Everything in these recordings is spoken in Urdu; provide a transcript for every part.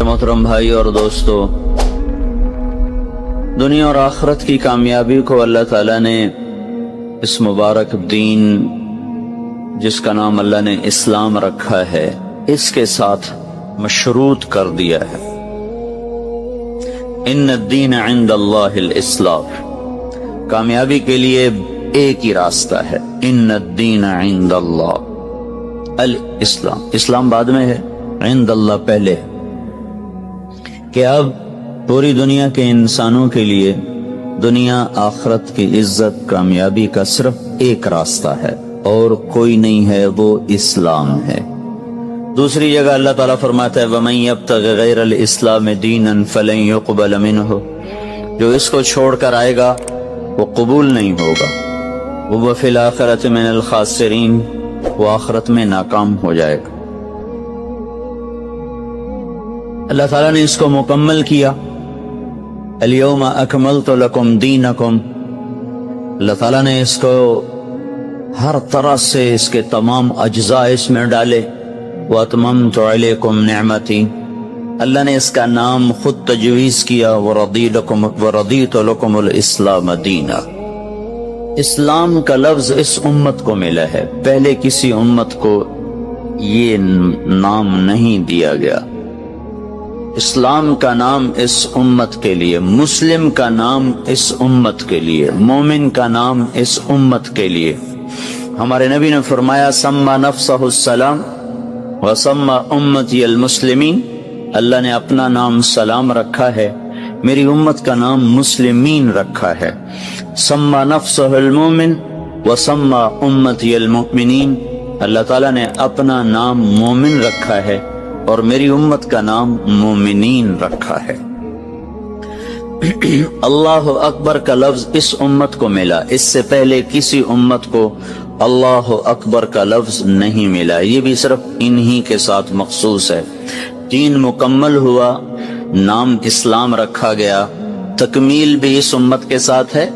محترم بھائی اور دوستو، دنیا اور آخرت کی کامیابی کو اللہ تعالیٰ نے اس مبارک دین جس کا نام اللہ نے اسلام رکھا ہے اس کے ساتھ مشروط کر دیا ہے۔ ان الدین عند اللہ الاسلام، کامیابی کے لیے ایک ہی راستہ ہے، ان الدین عند اللہ الاسلام، اسلام بعد میں ہے، عند اللہ پہلے ہے، کہ اب پوری دنیا کے انسانوں کے لیے دنیا آخرت کی عزت کامیابی کا صرف ایک راستہ ہے اور کوئی نہیں ہے، وہ اسلام ہے۔ دوسری جگہ اللہ تعالیٰ فرماتا ہے وَمَن يَبْتَغِ غَيْرَ الْإِسْلَامِ دِينًا فَلَن يُقْبَلَ مِنْهُ، جو اس کو چھوڑ کر آئے گا وہ قبول نہیں ہوگا، وہ فِي الْآخِرَةِ مِنَ الْخَاسِرِينَ، وہ آخرت میں ناکام ہو جائے گا۔ اللہ تعالیٰ نے اس کو مکمل کیا، اليوم اکملت لکم دینکم، اللہ تعالیٰ نے اس کو ہر طرح سے اس کے تمام اجزاء اس میں ڈالے، واتممت علیکم نعمتی، اللہ نے اس کا نام خود تجویز کیا، وردیت لکم الاسلام دینا۔ اسلام کا لفظ اس امت کو ملا ہے، پہلے کسی امت کو یہ نام نہیں دیا گیا۔ اسلام کا نام اس امت کے لیے، مسلم کا نام اس امت کے لیے، مومن کا نام اس امت کے لیے۔ ہمارے نبی نے فرمایا سما نفسہ السلام وسما امتی المسلمین، اللہ نے اپنا نام سلام رکھا ہے، میری امت کا نام مسلمین رکھا ہے۔ سما نفسہ المومن وسما امتی المؤمنین، اللہ تعالیٰ نے اپنا نام مومن رکھا ہے اور میری امت کا نام مومنین رکھا ہے۔ اللہ اکبر کا لفظ اس امت کو ملا، اس سے پہلے کسی امت کو اللہ اکبر کا لفظ نہیں ملا، یہ بھی صرف انہی کے ساتھ مخصوص ہے۔ دین مکمل ہوا، نام اسلام رکھا گیا، تکمیل بھی اس امت کے ساتھ ہے،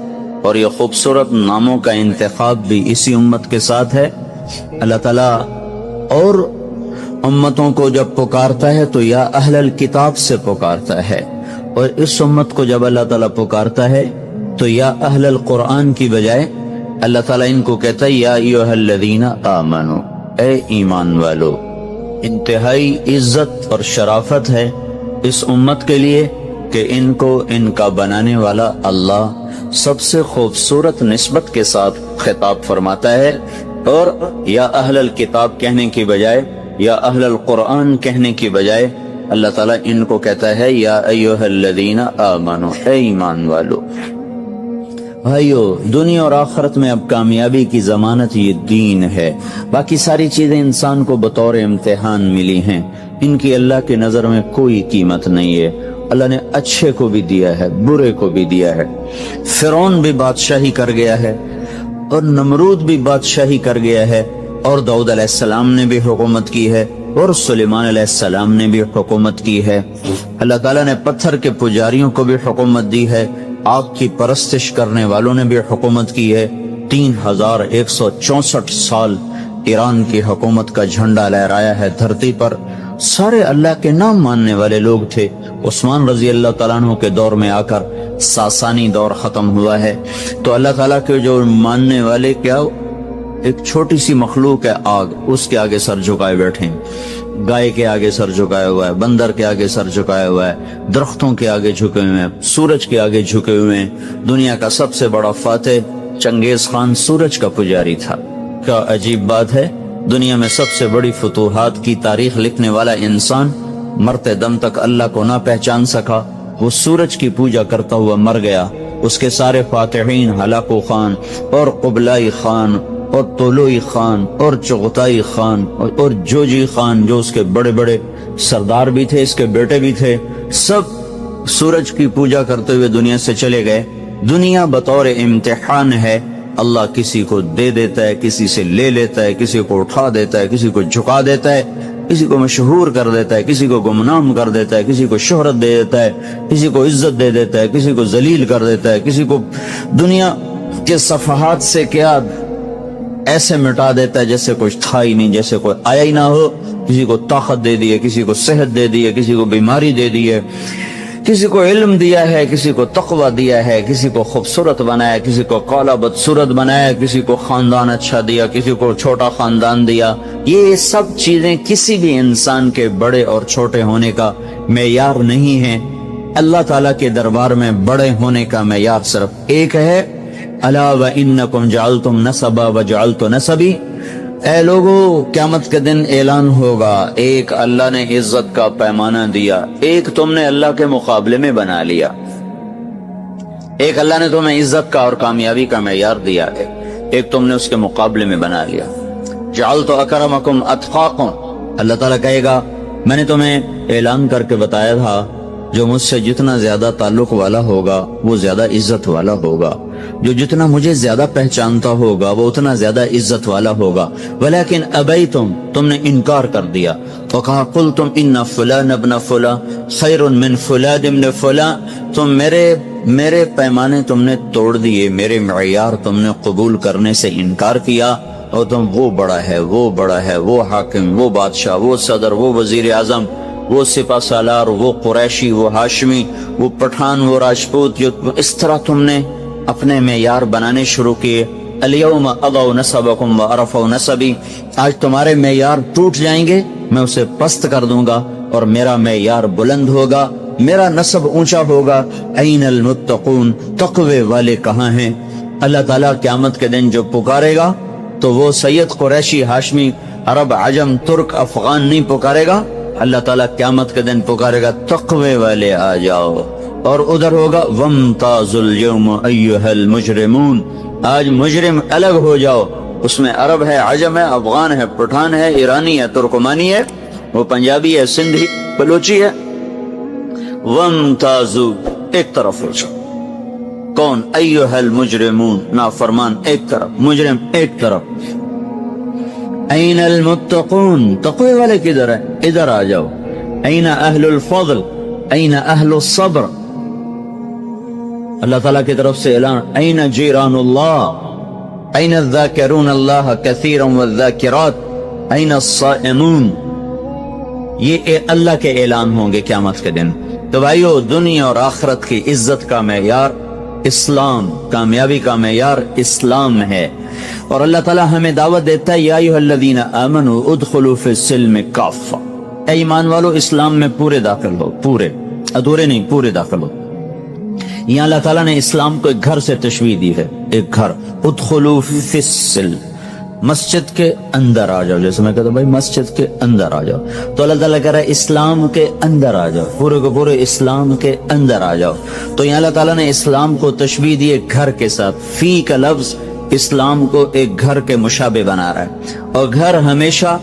اور یہ خوبصورت ناموں کا انتخاب بھی اسی امت کے ساتھ ہے۔ اللہ تعالیٰ اور امتوں کو جب پکارتا ہے تو یا اہل الکتاب سے پکارتا ہے، اور اس امت کو جب اللہ تعالیٰ پکارتا ہے تو یا اہل القرآن کی بجائے اللہ تعالیٰ ان کو کہتا ہے یا ایھا الذین آمنوا، اے ایمان والو۔ انتہائی عزت اور شرافت ہے اس امت کے لیے کہ ان کو ان کا بنانے والا اللہ سب سے خوبصورت نسبت کے ساتھ خطاب فرماتا ہے، اور یا اہل الکتاب کہنے کی بجائے یا اہل القرآن کہنے کی بجائے اللہ تعالیٰ ان کو کہتا ہے یا ایھا الذین آمنوا، اے ایمان والو۔ بھائیو، دنیا اور آخرت میں اب کامیابی کی ضمانت یہ دین ہے، باقی ساری چیزیں انسان کو بطور امتحان ملی ہیں، ان کی اللہ کی نظر میں کوئی قیمت نہیں ہے۔ اللہ نے اچھے کو بھی دیا ہے، برے کو بھی دیا ہے۔ فرعون بھی بادشاہی کر گیا ہے، اور نمرود بھی بادشاہی کر گیا ہے، اور داؤد علیہ السلام نے بھی حکومت کی ہے، اور سلیمان علیہ السلام نے بھی حکومت کی ہے۔ اللہ تعالیٰ نے پتھر کے پجاریوں کو بھی حکومت دی ہے، آگ کی پرستش کرنے والوں نے بھی حکومت کی ہے۔ 3164 سال ایران کی حکومت کا جھنڈا لہرایا ہے دھرتی پر، سارے اللہ کے نام ماننے والے لوگ تھے۔ عثمان رضی اللہ تعالیٰ عنہ کے دور میں آ کر ساسانی دور ختم ہوا ہے، تو اللہ تعالیٰ کے جو ماننے والے کیا ایک چھوٹی سی مخلوق ہے آگ، اس کے آگے سر جھکائے بیٹھے ہیں، گائے کے آگے سر جھکایا ہوا ہے، بندر کے آگے سر جھکایا ہوا ہے، درختوں کے آگے جھکے ہوئے ہیں، سورج کے آگے جھکے ہوئے ہیں۔ دنیا کا سب سے بڑا فاتح چنگیز خان سورج کا پجاری تھا۔ کیا عجیب بات ہے، دنیا میں سب سے بڑی فتوحات کی تاریخ لکھنے والا انسان مرتے دم تک اللہ کو نہ پہچان سکا، وہ سورج کی پوجا کرتا ہوا مر گیا۔ اس کے سارے فاتحین ہلاکو خان اور قبلائی خان اور طولوئی خان اور چغتائی خان اور جوجی خان، جو اس کے بڑے بڑے سردار بھی تھے، اس کے بیٹے بھی تھے، سب سورج کی پوجا کرتے ہوئے دنیا سے چلے گئے۔ دنیا بطور امتحان ہے، اللہ کسی کو دے دیتا ہے، کسی سے لے لیتا ہے، کسی کو اٹھا دیتا ہے، کسی کو جھکا دیتا ہے، کسی کو مشہور کر دیتا ہے، کسی کو گمنام کر دیتا ہے، کسی کو شہرت دے دیتا ہے، کسی کو عزت دے دیتا ہے، کسی کو ذلیل کر دیتا ہے، کسی کو دنیا کے صفحات سے کیا ایسے مٹا دیتا ہے جیسے کچھ تھا ہی نہیں، جیسے کوئی آیا ہی نہ ہو۔ کسی کو طاقت دے دی ہے، کسی کو صحت دے دی ہے، کسی کو بیماری دے دی ہے، کسی کو علم دیا ہے، کسی کو تقوی دیا ہے، کسی کو خوبصورت بنایا، کسی کو کالا بدصورت بنایا، کسی کو خاندان اچھا دیا، کسی کو چھوٹا خاندان دیا. یہ سب چیزیں کسی بھی انسان کے بڑے اور چھوٹے ہونے کا معیار نہیں ہے. اللہ تعالیٰ کے دربار میں بڑے ہونے کا معیار صرف ایک ہے، الا وانکم جعلتم نسبا وجعلت نسبی. اے لوگو، قیامت کے دن اعلان ہوگا، ایک اللہ نے عزت کا پیمانہ دیا، ایک تم نے اللہ کے مقابلے میں بنا لیا. ایک اللہ نے تمہیں عزت کا اور کامیابی کا معیار دیا ہے، ایک تم نے اس کے مقابلے میں بنا لیا. جعلت اکرمکم اتقاکم، اللہ تعالیٰ کہے گا میں نے تمہیں اعلان کر کے بتایا تھا جو مجھ سے جتنا زیادہ تعلق والا ہوگا وہ زیادہ عزت والا ہوگا، جو جتنا مجھے زیادہ پہچانتا ہوگا وہ اتنا زیادہ عزت والا ہوگا. ولیکن ابیتم، تم نے انکار کر دیا. وکہا قلتم ان فلان ابن فلان خیر من فلان ابن فلان، تم میرے پیمانے تم نے توڑ دیے، میرے معیار تم نے قبول کرنے سے انکار کیا، اور تم وہ بڑا ہے، وہ بڑا ہے، وہ حاکم، وہ بادشاہ، وہ صدر، وہ وزیر اعظم، وہ سپہ سالار، وہ قریشی، وہ ہاشمی، وہ پٹھان، وہ راجپوت، اس طرح تم نے اپنے معیار بنانے شروع کیے. الیوم اضعوا نسبکم وارفعوا نسبی، آج تمہارے معیار ٹوٹ جائیں گے، میں اسے پست کر دوں گا اور میرا معیار بلند ہوگا، میرا نسب اونچا ہوگا. این المتقون، تقوی والے کہاں ہیں؟ اللہ تعالیٰ قیامت کے دن جو پکارے گا تو وہ سید، قریشی، ہاشمی، عرب، عجم، ترک، افغان نہیں پکارے گا. اللہ تعالیٰ قیامت کے دن پکارے گا تقوی والے آ جاؤ. اور ادھر ہوگا وامتازوا اليوم ایھا المجرمون، آج مجرم الگ ہو جاؤ. اس میں عرب ہے، عجم ہے، افغان ہے، پٹھان ہے، ایرانی ہے، ترکمانی ہے، وہ پنجابی ہے، سندھی، بلوچی ہے. وامتازوا، ایک طرف ہو جاؤ. کون؟ ایھا المجرمون، نافرمان ایک طرف، مجرم ایک طرف. این المتقون، تقوی والے کدھر ہے؟ ادھر آ جاؤ. این اہل الفضل، این اہل الصبر. اللہ تعالیٰ کی طرف سے اعلان، این جیران اللہ، این الذاکرون اللہ کثیرا والذاکرات، این الصائمون. یہ اللہ کے اعلان ہوں گے قیامت کے دن. تو بھائیو، دنیا اور آخرت کی عزت کا معیار اسلام، کامیابی کا معیار اسلام ہے. اور اللہ تعالیٰ ہمیں دعوت دیتا ہے یا ایھا الذین آمنوا ادخلوا فی السلم کافہ، اے ایمان والو اسلام میں پورے داخل ہو، پورے، ادھورے نہیں، پورے داخل ہو. یہاں اللہ تعالیٰ نے اسلام کو ایک گھر سے تشبیہ دی ہے، ایک گھر. ادخلوا فی السلم، مسجد کے اندر آ جاؤ. جیسے میں کہتا ہوں بھائی مسجد کے اندر آ جاؤ، تو اللہ تعالیٰ کہہ رہا ہے اسلام کے اندر آ جاؤ، پورے کو پورے اسلام کے اندر آ جاؤ. تو یہاں اللہ تعالیٰ نے اسلام کو تشبیہ دی ایک گھر کے ساتھ. فی کا لفظ اسلام کو ایک گھر کے مشابہ بنا رہا ہے. اور گھر ہمیشہ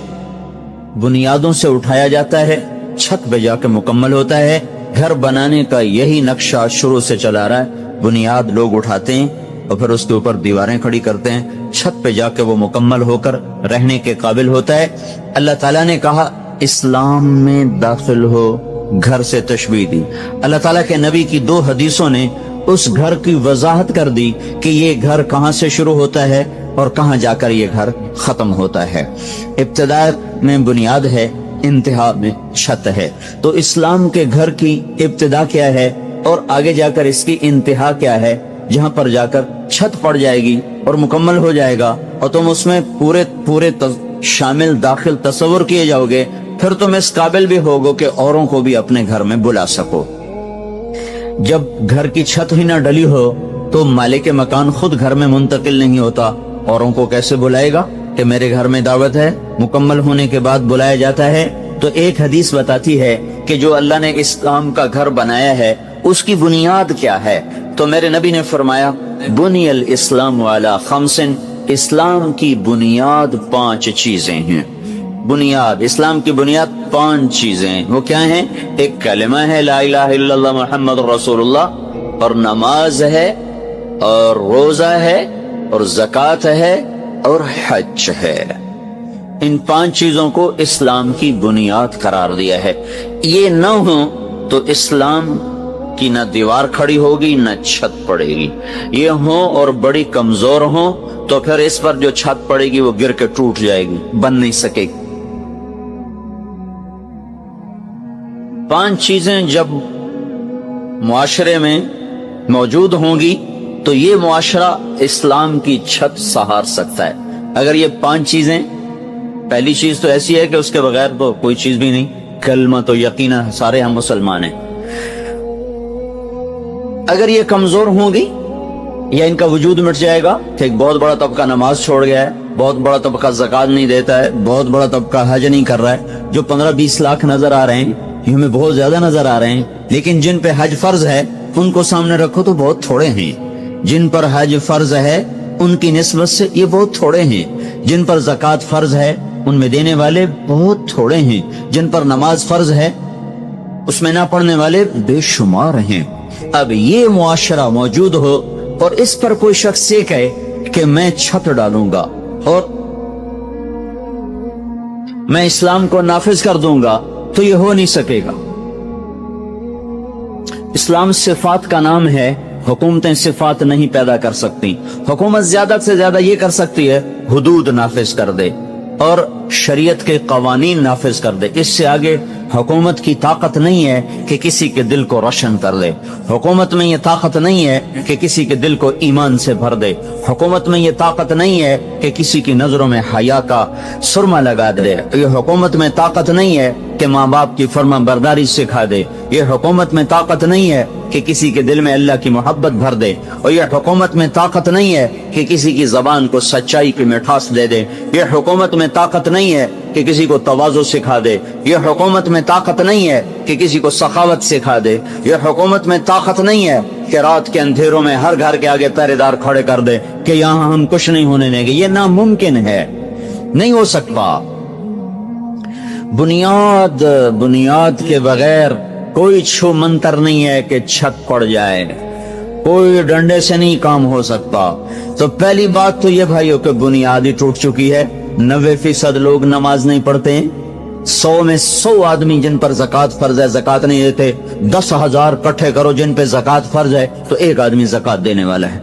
بنیادوں سے اٹھایا جاتا ہے، چھت پہ جا کے مکمل ہوتا ہے. گھر بنانے کا یہی نقشہ شروع سے چلا رہا ہے. بنیاد لوگ اٹھاتے ہیں اور پھر اس کے اوپر دیواریں کھڑی کرتے ہیں، چھت پہ جا کے وہ مکمل ہو کر رہنے کے قابل ہوتا ہے. اللہ تعالیٰ نے کہا اسلام میں داخل ہو، گھر سے تشبیہ دی. اللہ تعالیٰ کے نبی کی 2 حدیثوں نے اس گھر کی وضاحت کر دی کہ یہ گھر کہاں سے شروع ہوتا ہے اور کہاں جا کر یہ گھر ختم ہوتا ہے. ابتدا میں بنیاد ہے، انتہا میں چھت ہے. تو اسلام کے گھر کی ابتدا کیا ہے اور آگے جا کر اس کی انتہا کیا ہے، جہاں پر جا کر چھت پڑ جائے گی اور مکمل ہو جائے گا اور تم اس میں پورے شامل داخل تصور کیے جاؤ گے. پھر تم اس قابل بھی ہوگو کہ اوروں کو بھی اپنے گھر میں بلا سکو. جب گھر کی چھت ہی نہ ڈلی ہو تو مالک مکان خود گھر میں منتقل نہیں ہوتا، اوروں کو کیسے بلائے گا کہ میرے گھر میں دعوت ہے؟ مکمل ہونے کے بعد بلایا جاتا ہے. تو ایک حدیث بتاتی ہے کہ جو اللہ نے اسلام کا گھر بنایا ہے اس کی بنیاد کیا ہے. تو میرے نبی نے فرمایا بنی الاسلام علی 5، اسلام کی بنیاد 5 چیزیں ہیں. بنیاد، اسلام کی بنیاد 5 چیزیں ہیں. وہ کیا ہیں؟ ایک کلمہ ہے لا الہ الا اللہ محمد رسول اللہ، اور نماز ہے، اور روزہ ہے، اور زکوٰۃ ہے، اور حج ہے. ان 5 چیزوں کو اسلام کی بنیاد قرار دیا ہے. یہ نہ ہو تو اسلام کی نہ دیوار کھڑی ہوگی نہ چھت پڑے گی. یہ ہوں اور بڑی کمزور ہوں تو پھر اس پر جو چھت پڑے گی وہ گر کے ٹوٹ جائے گی، بن نہیں سکے گی. 5 چیزیں جب معاشرے میں موجود ہوں گی تو یہ معاشرہ اسلام کی چھت سہار سکتا ہے. اگر یہ 5 چیزیں، پہلی چیز تو ایسی ہے کہ اس کے بغیر تو کوئی چیز بھی نہیں، کلمہ تو یقیناً سارے ہم مسلمان ہیں. اگر یہ کمزور ہوں گی یا ان کا وجود مٹ جائے گا کہ ایک بہت بڑا طبقہ نماز چھوڑ گیا ہے، بہت بڑا طبقہ زکوٰۃ نہیں دیتا ہے، بہت بڑا طبقہ حج نہیں کر رہا ہے، جو 15-20 لاکھ نظر آ رہے ہیں یہ ہمیں بہت زیادہ نظر آ رہے ہیں، لیکن جن پہ حج فرض ہے ان کو سامنے رکھو تو بہت تھوڑے ہیں. جن پر حج فرض ہے ان کی نسبت سے یہ بہت تھوڑے ہیں. جن پر زکوٰۃ فرض ہے ان میں دینے والے بہت تھوڑے ہیں. جن پر نماز فرض ہے اس میں نہ پڑھنے والے بے شمار ہیں. اب یہ معاشرہ موجود ہو اور اس پر کوئی شخص یہ کہے کہ میں چھت ڈالوں گا اور میں اسلام کو نافذ کر دوں گا، تو یہ ہو نہیں سکے گا. اسلام صفات کا نام ہے، حکومتیں صفات نہیں پیدا کر سکتی. حکومت زیادہ سے زیادہ یہ کر سکتی ہے حدود نافذ کر دے اور شریعت کے قوانین نافذ کر دے. اس سے آگے حکومت کی طاقت نہیں ہے کہ کسی کے دل کو روشن کر دے. حکومت میں یہ طاقت نہیں ہے کہ کسی کے دل کو ایمان سے بھر دے. حکومت میں یہ طاقت نہیں ہے کہ کسی کی نظروں میں حیا کا سرما لگا دے. یہ حکومت میں طاقت نہیں ہے کہ ماں باپ کی فرما برداری سکھا دے. یہ حکومت میں طاقت نہیں ہے کہ کسی کے دل میں اللہ کی محبت بھر دے. اور یہ حکومت میں طاقت نہیں ہے کہ کسی کی زبان کو سچائی کی مٹھاس دے دے. یہ حکومت میں طاقت نہیں ہے کہ کسی کو تواضع سکھا دے. یہ حکومت میں طاقت نہیں ہے کہ کسی کو سخاوت سکھا دے. یہ حکومت میں طاقت نہیں ہے کہ رات کے اندھیروں میں ہر گھر کے آگے پہرے دار کھڑے کر دے کہ یہاں ہم کچھ نہیں ہونے دیں گے. یہ ناممکن ہے، نہیں ہو سکتا. بنیاد کے بغیر کوئی چھو منتر نہیں ہے کہ چھت پڑ جائے. کوئی ڈنڈے سے نہیں کام ہو سکتا. تو پہلی بات تو یہ بھائیو کہ بنیاد ہی ٹوٹ چکی ہے. 90% لوگ نماز نہیں پڑھتے ہیں. 100 میں 100 آدمی جن پر زکوٰۃ فرض ہے زکوٰۃ نہیں دیتے. 10,000 اکٹھے کرو جن پہ زکوٰۃ فرض ہے تو ایک آدمی زکوٰۃ دینے والا ہے.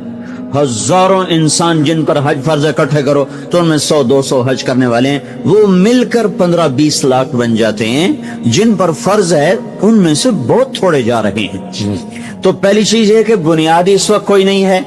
ہزاروں انسان جن پر حج فرض ہے اکٹھے کرو تو ان میں 100-200 حج کرنے والے ہیں. وہ مل کر 15-20 لاکھ بن جاتے ہیں. جن پر فرض ہے ان میں سے بہت تھوڑے جا رہے ہیں. تو پہلی چیز یہ کہ بنیادی اس وقت کوئی نہیں ہے.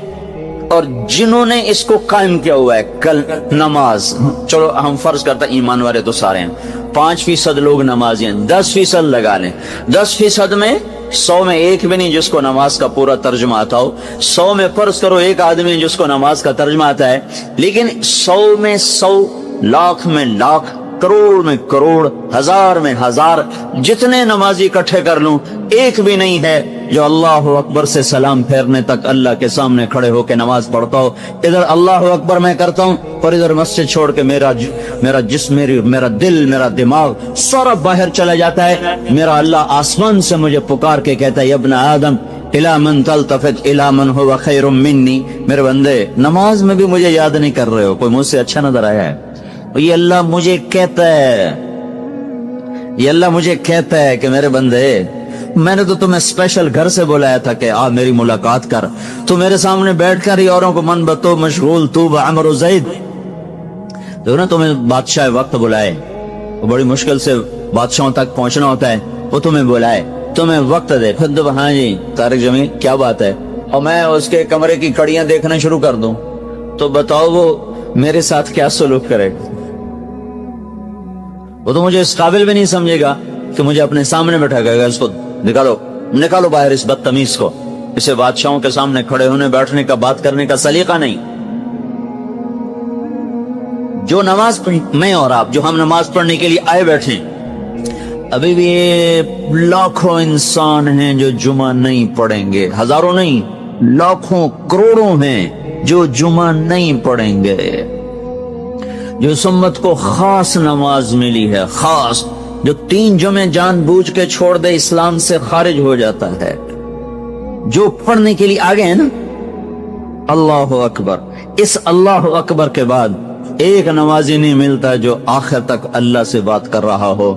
اور جنہوں نے اس کو قائم کیا ہوا ہے کل نماز، چلو ہم فرض کرتا ایمان والے تو سارے ہیں، 5% لوگ نمازی ہیں، 10% لگا لیں. 10% میں 100 میں ایک بھی نہیں جس کو نماز کا پورا ترجمہ آتا ہو. 100 میں فرض کرو ایک آدمی جس کو نماز کا ترجمہ آتا ہے. لیکن 100 میں 100، لاکھ میں لاکھ، کروڑ میں کروڑ، ہزار میں ہزار، جتنے نمازی اکٹھے کر لوں ایک بھی نہیں ہے جو اللہ اکبر سے سلام پھیرنے تک اللہ کے سامنے کھڑے ہو کے نماز پڑھتا ہو. ادھر اللہ اکبر میں کرتا ہوں اور ادھر مسجد چھوڑ کے میرا جسم، میرا دل، میرا دماغ سارا باہر چلا جاتا ہے. میرا اللہ آسمان سے مجھے پکار کے کہتا ہے ابن آدم الی من تلتفت الی من هو خیر منی. میرے بندے نماز میں بھی مجھے یاد نہیں کر رہے ہو، کوئی مجھ سے اچھا نظر آیا ہے؟ یہ اللہ مجھے کہتا ہے، یہ اللہ مجھے کہتا ہے کہ میرے بندے میں نے تو تمہیں اسپیشل گھر سے بلایا تھا کہ آ میری ملاقات کر. تو میرے سامنے بیٹھ کر ہی اوروں کو من بتو مشغول تو بعمر و زید. تو نا تمہیں بادشاہ وقت بلائے، وہ بڑی مشکل سے بادشاہوں تک پہنچنا ہوتا ہے، وہ تمہیں بلائے، تمہیں وقت دے، پھر تو ہاں جی طارق جمیل کیا بات ہے، اور میں اس کے کمرے کی کڑیاں دیکھنا شروع کر دوں تو بتاؤ وہ میرے ساتھ کیا سلوک کرے گا؟ وہ تو مجھے اس قابل بھی نہیں سمجھے گا کہ مجھے اپنے سامنے بیٹھا گا. اس کو نکالو باہر اس بدتمیز کو. اسے بادشاہوں کے سامنے کھڑے ہونے بیٹھنے کا بات کرنے کا سلیقہ نہیں. جو نماز میں اور آپ جو ہم نماز پڑھنے کے لیے آئے بیٹھے، ابھی بھی لاکھوں انسان ہیں جو جمعہ نہیں پڑھیں گے. ہزاروں نہیں، لاکھوں کروڑوں ہیں جو جمعہ نہیں پڑھیں گے. جو سمت کو خاص نماز ملی ہے، خاص، جو 3 جمعے جان بوجھ کے چھوڑ دے اسلام سے خارج ہو جاتا ہے. جو پڑھنے کے لیے آگے ہیں نا، اللہ اکبر. اس اللہ اکبر کے بعد ایک نمازی نہیں ملتا جو آخر تک اللہ سے بات کر رہا ہو.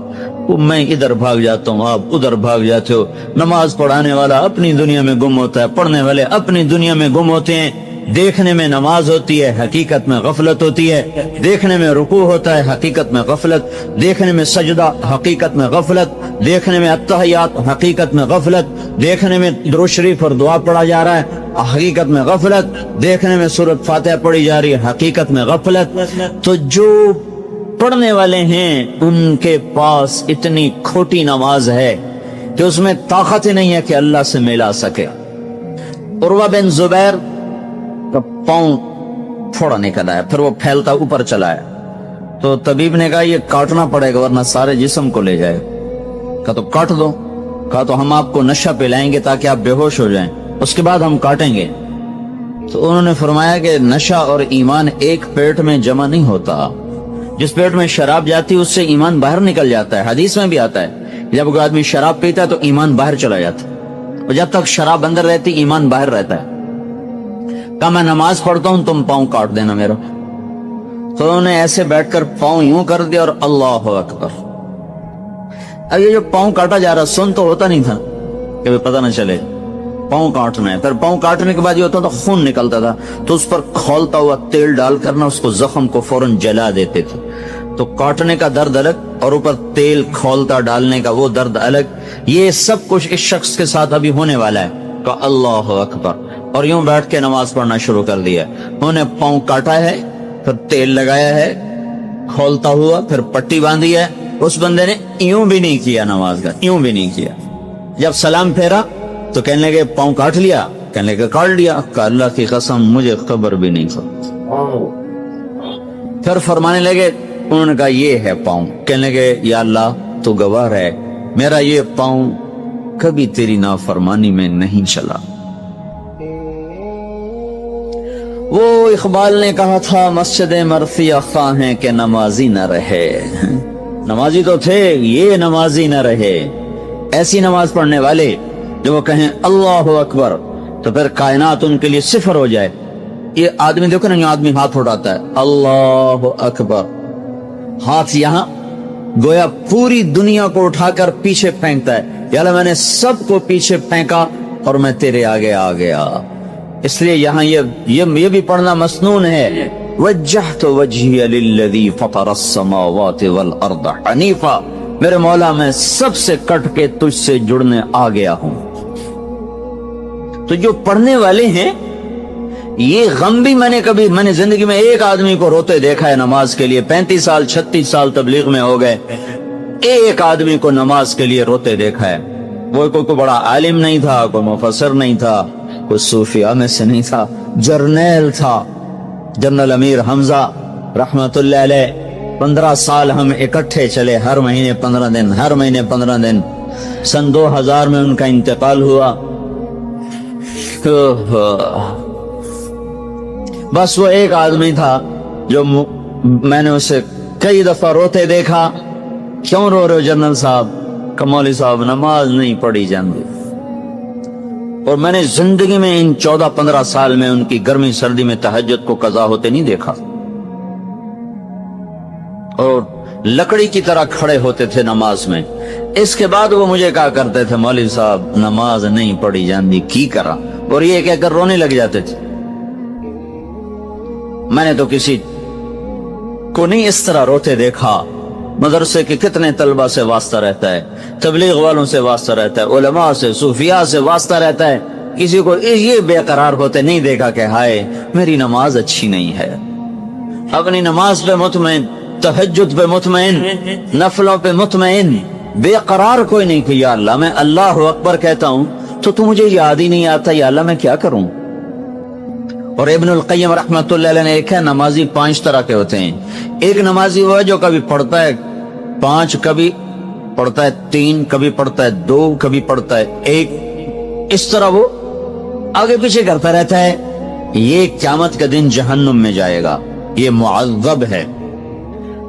میں ادھر بھاگ جاتا ہوں، آپ ادھر بھاگ جاتے ہو. نماز پڑھانے والا اپنی دنیا میں گم ہوتا ہے، پڑھنے والے اپنی دنیا میں گم ہوتے ہیں. دیکھنے میں نماز ہوتی ہے، حقیقت میں غفلت ہوتی ہے، دیکھنے میں رکوع ہوتا ہے، حقیقت میں غفلت، دیکھنے میں سجدہ، حقیقت میں غفلت، دیکھنے میں التحیات، حقیقت میں غفلت، دیکھنے میں درود شریف اور دعا پڑھا جا رہا ہے، حقیقت میں غفلت، دیکھنے میں سورۃ فاتحہ پڑھی جا رہی ہے، حقیقت میں غفلت۔ تو جو پڑھنے والے ہیں ان کے پاس اتنی کھوٹی نماز ہے کہ اس میں طاقت ہی نہیں ہے کہ اللہ سے ملا سکے۔ عروہ بن زبیر کا پاؤں تھوڑا نکل آیا، پھر وہ پھیلتا اوپر چلا ہے، تو طبیب نے کہا یہ کاٹنا پڑے گا ورنہ سارے جسم کو لے جائے۔ کہا تو کاٹ دو۔ کہا تو ہم آپ کو نشہ پلائیں گے تاکہ آپ بے ہوش ہو جائیں، اس کے بعد ہم کاٹیں گے۔ تو انہوں نے فرمایا کہ نشہ اور ایمان ایک پیٹ میں جمع نہیں ہوتا، جس پیٹ میں شراب جاتی ہے اس سے ایمان باہر نکل جاتا ہے۔ حدیث میں بھی آتا ہے جب کوئی آدمی شراب پیتا ہے تو ایمان باہر چلا جاتا ہے، اور جب تک شراب اندر رہتی ایمان باہر رہتا ہے۔ کہا میں نماز پڑھتا ہوں تم پاؤں کاٹ دینا میرا۔ تو انہوں نے ایسے بیٹھ کر پاؤں یوں کر دیا اور اللہ اکبر۔ اب یہ جو پاؤں کاٹا جا رہا سن تو ہوتا نہیں تھا کہ پتہ نہ چلے پاؤں کاٹنا ہے، پھر پاؤں کاٹنے کے بعد یہ ہوتا تھا خون نکلتا تھا تو اس پر کھولتا ہوا تیل ڈال کرنا اس کو زخم کو فوراً جلا دیتے تھے۔ تو کاٹنے کا درد الگ اور اوپر تیل کھولتا ڈالنے کا وہ درد الگ۔ یہ سب کچھ اس شخص کے ساتھ ابھی ہونے والا ہے۔ کہ اللہ اکبر، اور یوں بیٹھ کے نماز پڑھنا شروع کر دیا۔ انہوں نے پاؤں کاٹا ہے، پھر تیل لگایا ہے کھولتا ہوا، پھر پٹی باندھی ہے۔ اس بندے نے یوں بھی نہیں کیا نماز کا، یوں بھی نہیں کیا۔ جب سلام پھیرا تو کہنے لگے پاؤں کاٹ لیا؟ کہنے لگے کاٹ لیا۔ کہ اللہ کی قسم مجھے خبر بھی نہیں تھا۔ پھر فرمانے لگے، انہوں نے کہا یہ ہے پاؤں۔ کہنے لگے یا اللہ تو گواہ ہے میرا یہ پاؤں کبھی تیری نافرمانی میں نہیں چلا۔ وہ اقبال نے کہا تھا مسجد مرثیہ خواہ ہیں کہ نمازی نہ رہے۔ نمازی تو تھے، یہ نمازی نہ رہے۔ ایسی نماز پڑھنے والے جو وہ کہیں اللہ اکبر تو پھر کائنات ان کے لیے صفر ہو جائے۔ یہ آدمی دیکھو نا، یہ آدمی ہاتھ اٹھاتا ہے اللہ اکبر، ہاتھ یہاں گویا پوری دنیا کو اٹھا کر پیچھے پھینکتا ہے، یا اللہ میں نے سب کو پیچھے پھینکا اور میں تیرے آگے آ گیا۔ اس لیے یہاں یہ بھی پڑھنا مسنون ہے، وجہت وجہی للذی فطر السماوات والارض حنیفا، میرے مولا میں سب سے کٹ کے تجھ سے جڑنے آ گیا ہوں۔ تو جو پڑھنے والے ہیں یہ غم بھی میں نے زندگی میں ایک آدمی کو روتے دیکھا ہے نماز کے لیے۔ 35 سال 36 سال تبلیغ میں ہو گئے، ایک آدمی کو نماز کے لیے روتے دیکھا ہے۔ وہ کوئی بڑا عالم نہیں تھا، کوئی مفسر نہیں تھا، کوئی صوفیاء میں سے نہیں تھا، جرنیل تھا، جنرل امیر حمزہ رحمت اللہ علیہ۔ 15 سال ہم اکٹھے چلے، ہر مہینے 15 دن، ہر مہینے 15 دن۔ سن 2000 میں ان کا انتقال ہوا۔ بس وہ ایک آدمی تھا جو میں نے اسے کئی دفعہ روتے دیکھا۔ کیوں رو رہے ہو جنرل صاحب؟ کہ مولوی صاحب نماز نہیں پڑھی جاندی۔ اور میں نے زندگی میں ان 14-15 سال میں ان کی گرمی سردی میں تہجد کو قضا ہوتے نہیں دیکھا، اور لکڑی کی طرح کھڑے ہوتے تھے نماز میں۔ اس کے بعد وہ مجھے کہا کرتے تھے مولوی صاحب نماز نہیں پڑھی جاندی کی کرا، اور یہ کہہ کر رونے لگ جاتے تھے۔ میں نے تو کسی کو نہیں اس طرح روتے دیکھا۔ مدرسے کے کتنے طلبہ سے واسطہ رہتا ہے، تبلیغ والوں سے واسطہ رہتا ہے، علماء سے، صوفیاء سے واسطہ رہتا ہے، کسی کو یہ بے قرار ہوتے نہیں دیکھا کہ ہائے میری نماز اچھی نہیں ہے۔ اپنی نماز پہ مطمئن، تہجد پہ مطمئن، نفلوں پہ مطمئن، بے قرار کوئی نہیں کہ یا اللہ میں اللہ اکبر کہتا ہوں تو مجھے یاد ہی نہیں آتا، یا اللہ میں کیا کروں۔ اور ابن القیم رحمت اللہ علیہ نے ایک ہے نمازی 5 طرح کے ہوتے ہیں۔ ایک نمازی وہ ہے جو کبھی پڑھتا ہے 5، کبھی پڑھتا ہے 3، کبھی پڑھتا ہے 2، کبھی پڑھتا ہے 1، اس طرح وہ آگے پیچھے کرتا رہتا ہے۔ یہ قیامت کا دن جہنم میں جائے گا، یہ معذب ہے۔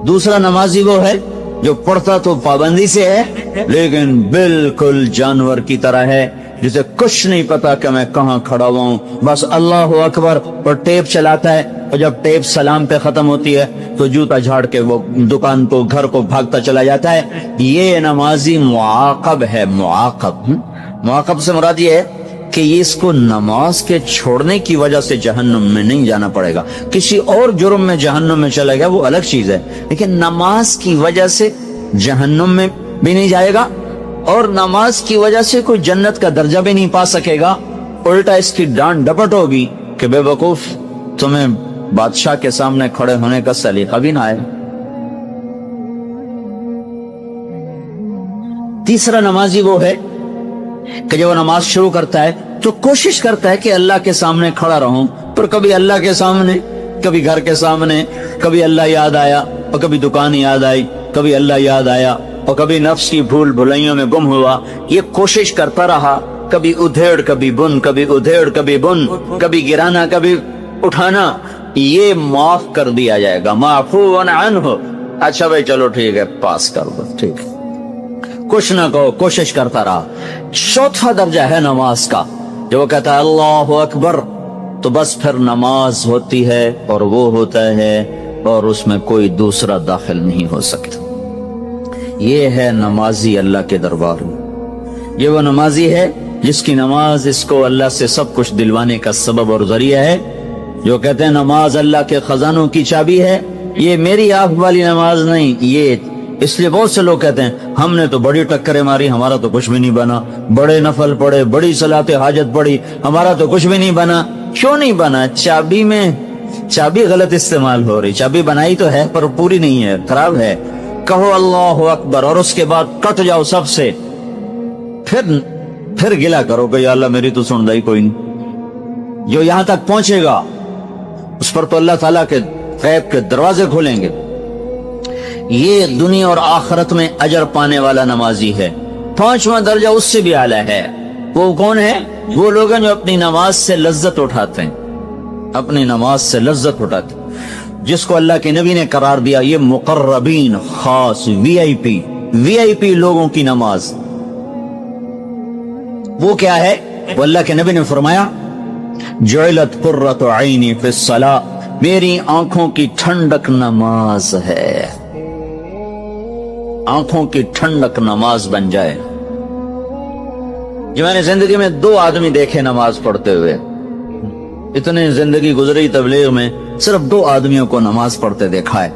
دوسرا نمازی وہ ہے جو پڑھتا تو پابندی سے ہے لیکن بالکل جانور کی طرح ہے، جسے کچھ نہیں پتا کہ میں کہاں کھڑا ہوا ہوں، بس اللہ اکبر اور ٹیپ چلاتا ہے، اور جب ٹیپ سلام پہ ختم ہوتی ہے تو جوتا جھاڑ کے وہ دکان کو گھر کو بھاگتا چلا جاتا ہے۔ یہ نمازی معاقب ہے۔ معاقب سے مراد یہ ہے کہ یہ اس کو نماز کے چھوڑنے کی وجہ سے جہنم میں نہیں جانا پڑے گا، کسی اور جرم میں جہنم میں چلا گیا وہ الگ چیز ہے، لیکن نماز کی وجہ سے جہنم میں بھی نہیں جائے گا اور نماز کی وجہ سے کوئی جنت کا درجہ بھی نہیں پا سکے گا، الٹا اس کی ڈانٹ ڈپٹ ہوگی کہ بے وقوف تمہیں بادشاہ کے سامنے کھڑے ہونے کا سلیقہ بھی نہ آئے۔ تیسرا نمازی وہ ہے کہ جب وہ نماز شروع کرتا ہے تو کوشش کرتا ہے کہ اللہ کے سامنے کھڑا رہوں، پر کبھی اللہ کے سامنے، کبھی گھر کے سامنے، کبھی اللہ یاد آیا اور کبھی دکان یاد آئی، کبھی اللہ یاد آیا اور کبھی نفس کی بھول بھلائیوں میں گم ہوا، یہ کوشش کرتا رہا، کبھی ادھیڑ کبھی بن، کبھی ادھیڑ کبھی بن، کبھی گرانا کبھی اٹھانا، یہ معاف کر دیا جائے گا، معفو عنہ، اچھا بھائی چلو ٹھیک ہے پاس کر دو، ٹھیک ہے، کچھ نہ کہو، کوشش کرتا رہا۔ چوتھا درجہ ہے نماز کا، جو وہ کہتا ہے اللہ اکبر، تو بس پھر نماز ہوتی ہے اور وہ ہوتا ہے اور اس میں کوئی دوسرا داخل نہیں ہو سکتا۔ یہ ہے نمازی اللہ کے دربار میں، یہ وہ نمازی ہے جس کی نماز اس کو اللہ سے سب کچھ دلوانے کا سبب اور ذریعہ ہے، جو کہتے ہیں نماز اللہ کے خزانوں کی چابی ہے۔ یہ میری آپ والی نماز نہیں، یہ اس لیے بہت سے لوگ کہتے ہیں ہم نے تو بڑی ٹکریں ماری، ہمارا تو کچھ بھی نہیں بنا، بڑے نفل پڑے، بڑی صلاۃ حاجت پڑی، ہمارا تو کچھ بھی نہیں بنا۔ کیوں نہیں بنا؟ چابی میں چابی غلط استعمال ہو رہی، چابی بنائی تو ہے پر پوری نہیں ہے، خراب ہے۔ کہو اللہ اکبر اور اس کے بعد کٹ جاؤ سب سے، پھر گلا کرو کہ یا اللہ میری تو سن دائی کوئی نہیں۔ جو یہاں تک پہنچے گا اس پر تو اللہ تعالیٰ کے غیب کے دروازے کھولیں گے۔ یہ دنیا اور آخرت میں اجر پانے والا نمازی ہے۔ پانچواں درجہ اس سے بھی اعلیٰ ہے، وہ کون ہے؟ وہ لوگ ہیں جو اپنی نماز سے لذت اٹھاتے ہیں، اپنی نماز سے لذت اٹھاتے ہیں، جس کو اللہ کے نبی نے قرار دیا یہ مقربین، خاص وی آئی پی لوگوں کی نماز۔ وہ کیا ہے؟ وہ اللہ کے نبی نے فرمایا جعلت قرۃ عینی فی الصلاۃ، میری آنکھوں کی ٹھنڈک نماز ہے، آنکھوں کی ٹھنڈک نماز بن جائے۔ جو میں نے زندگی میں 2 آدمی دیکھے نماز پڑھتے ہوئے، اتنی زندگی گزری تبلیغ میں صرف 2 آدمیوں کو نماز پڑھتے دیکھا ہے۔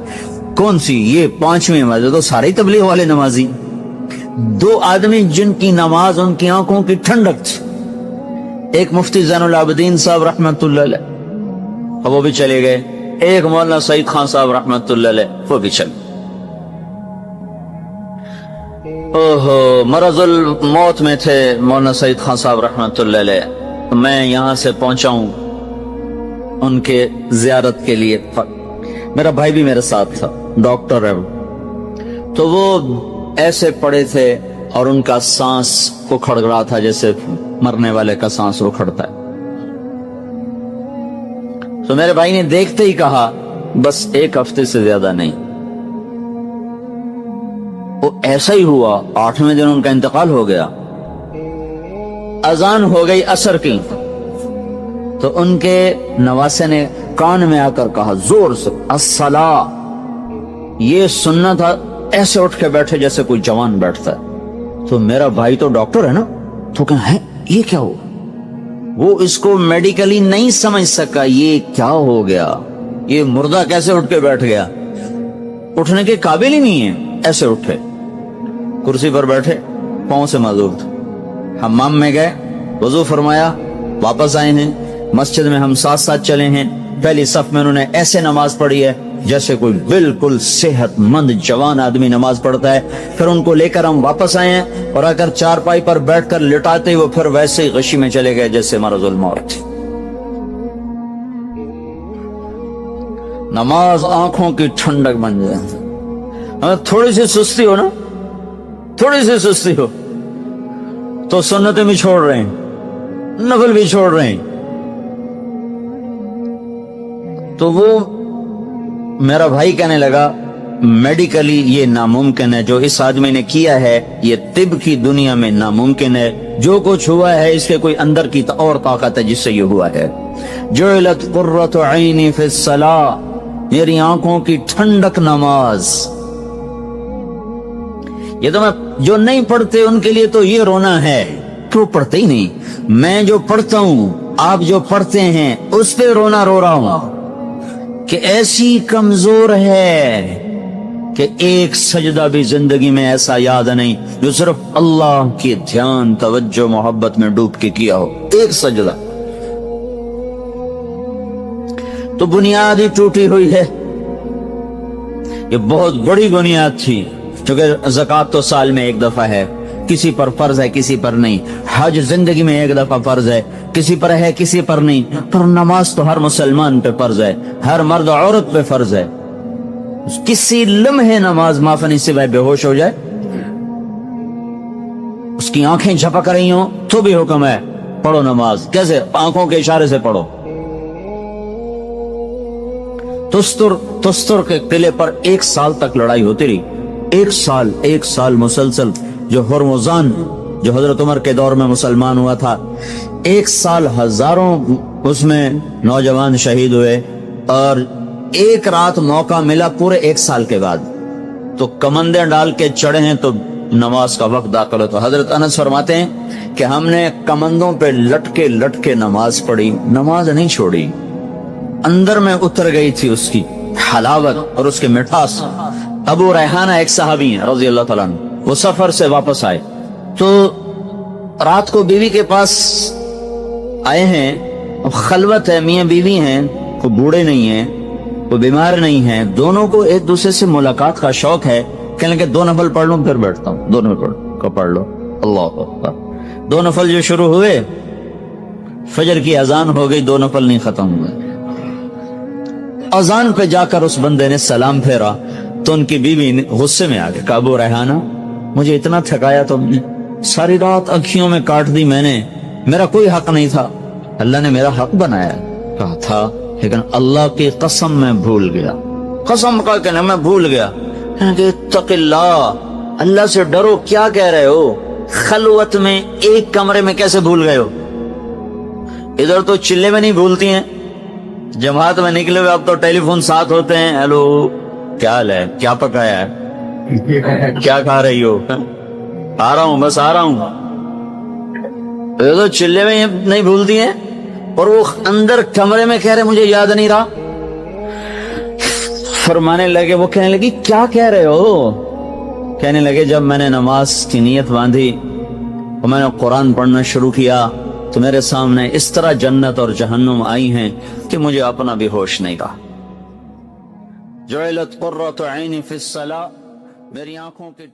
کون سی؟ یہ 5ویں مسجد، تو سارے تبلیغ والے نمازی۔ 2 آدمی جن کی نماز ان کی آنکھوں کی ٹھنڈک تھی، ایک مفتی زین العابدین صاحب رحمت اللہ علیہ، وہ بھی چلے گئے، ایک مولانا سعید خان صاحب رحمت اللہ علیہ، وہ بھی چلے۔ مرض الموت میں تھے مولانا سعید خان صاحب رحمت اللہ علیہ، میں یہاں سے پہنچا ہوں ان کے زیارت کے لیے، میرا بھائی بھی میرے ساتھ تھا، ڈاکٹر ہے، تو وہ ایسے پڑے تھے اور ان کا سانس اکھڑ رہا تھا جیسے مرنے والے کا سانس اکھڑتا ہے۔ تو میرے بھائی نے دیکھتے ہی کہا بس 1 ہفتے سے زیادہ نہیں۔ وہ ایسا ہی ہوا، 8ویں دن ان کا انتقال ہو گیا۔ اذان ہو گئی عصر کی، تو ان کے نواسے نے کان میں آ کر کہا زور سے الصلاۃ، یہ سننا تھا، ایسے اٹھ کے بیٹھے جیسے کوئی جوان بیٹھتا ہے۔ تو میرا بھائی تو ڈاکٹر ہے نا، تو کہ ہے یہ کیا ہوا؟ وہ اس کو میڈیکلی نہیں سمجھ سکا یہ کیا ہو گیا، یہ مردہ کیسے اٹھ کے بیٹھ گیا، اٹھنے کے قابل ہی نہیں ہے، ایسے اٹھے، کرسی پر بیٹھے، پاؤں سے معذور تھے، حمام میں گئے، وضو فرمایا، واپس آئے ہیں، مسجد میں ہم ساتھ چلے ہیں، پہلی صف میں انہوں نے ایسے نماز پڑھی ہے جیسے کوئی بالکل صحت مند جوان آدمی نماز پڑھتا ہے۔ پھر ان کو لے کر ہم واپس آئے ہیں اور اگر چارپائی پر بیٹھ کر لٹاتے وہ پھر ویسے ہی غشی میں چلے گئے جیسے مرض الموت تھی۔ نماز آنکھوں کی ٹھنڈک بن جائے۔ ہمیں تھوڑی سی سستی ہو نا، تھوڑی سی سستی ہو تو سنتیں بھی چھوڑ رہے ہیں، نفل بھی چھوڑ رہے ہیں۔ تو وہ میرا بھائی کہنے لگا میڈیکلی یہ ناممکن ہے، جو اس آدمی نے کیا ہے یہ طب کی دنیا میں ناممکن ہے، جو کچھ ہوا ہے اس کے کوئی اندر کی اور طاقت ہے جس سے یہ ہوا ہے۔ جعلت قرۃ عینی فی الصلاۃ، میری آنکھوں کی ٹھنڈک نماز۔ یہ تو میں جو نہیں پڑھتے ان کے لیے تو یہ رونا ہے تو پڑھتے ہی نہیں. میں جو پڑھتا ہوں آپ جو پڑھتے ہیں اس پہ رونا رو رہا ہوں کہ ایسی کمزور ہے کہ ایک سجدہ بھی زندگی میں ایسا یاد نہیں جو صرف اللہ کی دھیان توجہ محبت میں ڈوب کے کیا ہو. ایک سجدہ. تو بنیاد ہی ٹوٹی ہوئی ہے. یہ بہت بڑی بنیاد تھی کیونکہ زکوٰۃ تو سال میں ایک دفعہ ہے, کسی پر فرض ہے کسی پر نہیں. حج زندگی میں ایک دفعہ فرض ہے, کسی پر ہے کسی پر نہیں. پر نماز تو ہر مسلمان پہ فرض ہے, ہر مرد عورت پہ فرض ہے. کسی لمحے نماز معاف نہیں سوائے بے ہوش ہو جائے, اس کی آنکھیں جھپک رہی ہوں تو بھی حکم ہے پڑھو نماز. کیسے؟ آنکھوں کے اشارے سے پڑھو. تستر کے قلعے پر 1 سال تک لڑائی ہوتی رہی. 1 سال مسلسل. جو ہرمزان جو حضرت عمر کے دور میں مسلمان ہوا تھا, 1 سال ہزاروں اس میں نوجوان شہید ہوئے. اور ایک رات موقع ملا پورے 1 سال کے بعد, تو کمندیں ڈال کے چڑھے ہیں تو نماز کا وقت داخل ہو. تو حضرت انس فرماتے ہیں کہ ہم نے کمندوں پہ لٹ کے نماز پڑھی, نماز نہیں چھوڑی. اندر میں اتر گئی تھی اس کی حلاوت اور اس کے مٹھاس. ابو ریحانہ ایک صحابی ہیں رضی اللہ تعالیٰ عنہ, وہ سفر سے واپس آئے تو رات کو بیوی کے پاس آئے ہیں. خلوت ہے, میاں بیوی ہیں, کوئی بوڑھے نہیں ہیں, کوئی بیمار نہیں ہیں, دونوں کو ایک دوسرے سے ملاقات کا شوق ہے. کہنے کہ 2 نفل پڑھ لوں پھر بیٹھتا ہوں. 2 نفل پڑھ لو. اللہ اکبر. 2 نفل جو شروع ہوئے, فجر کی اذان ہو گئی, 2 نفل نہیں ختم ہوئے. اذان پہ جا کر اس بندے نے سلام پھیرا تو ان کی بیوی غصے میں آ گئی. کہا ابو ریحانہ مجھے اتنا تھکایا تم نے, ساری رات اکھیوں میں کاٹ دی میں نے, میرا کوئی حق نہیں تھا, اللہ نے میرا حق بنایا. کہا تھا لیکن اللہ کی قسم میں بھول گیا. قسم کا کہنا میں بھول گیا. کہ اتق اللہ, اللہ سے ڈرو. کیا کہہ رہے ہو؟ خلوت میں ایک کمرے میں کیسے بھول گئے ہو؟ ادھر تو چلے میں نہیں بھولتی ہیں, جماعت میں نکلے ہوئے اب تو ٹیلی فون ساتھ ہوتے ہیں. ہیلو کیا حال ہے, کیا پکایا ہے, کیا کھا رہی ہو, آ رہا ہوں بس آ رہا ہوں. تو چلے میں نہیں بھولتی ہیں, اور وہ اندر کمرے میں کہہ رہے مجھے یاد نہیں رہا. فرمانے لگے, وہ کہنے لگی کیا کہہ رہے ہو؟ کہنے لگے جب میں نے نماز کی نیت باندھی اور میں نے قرآن پڑھنا شروع کیا تو میرے سامنے اس طرح جنت اور جہنم آئی ہیں کہ مجھے اپنا بھی ہوش نہیں رہا. جعلت قرۃ عینی فی الصلاۃ, میری آنکھوں کے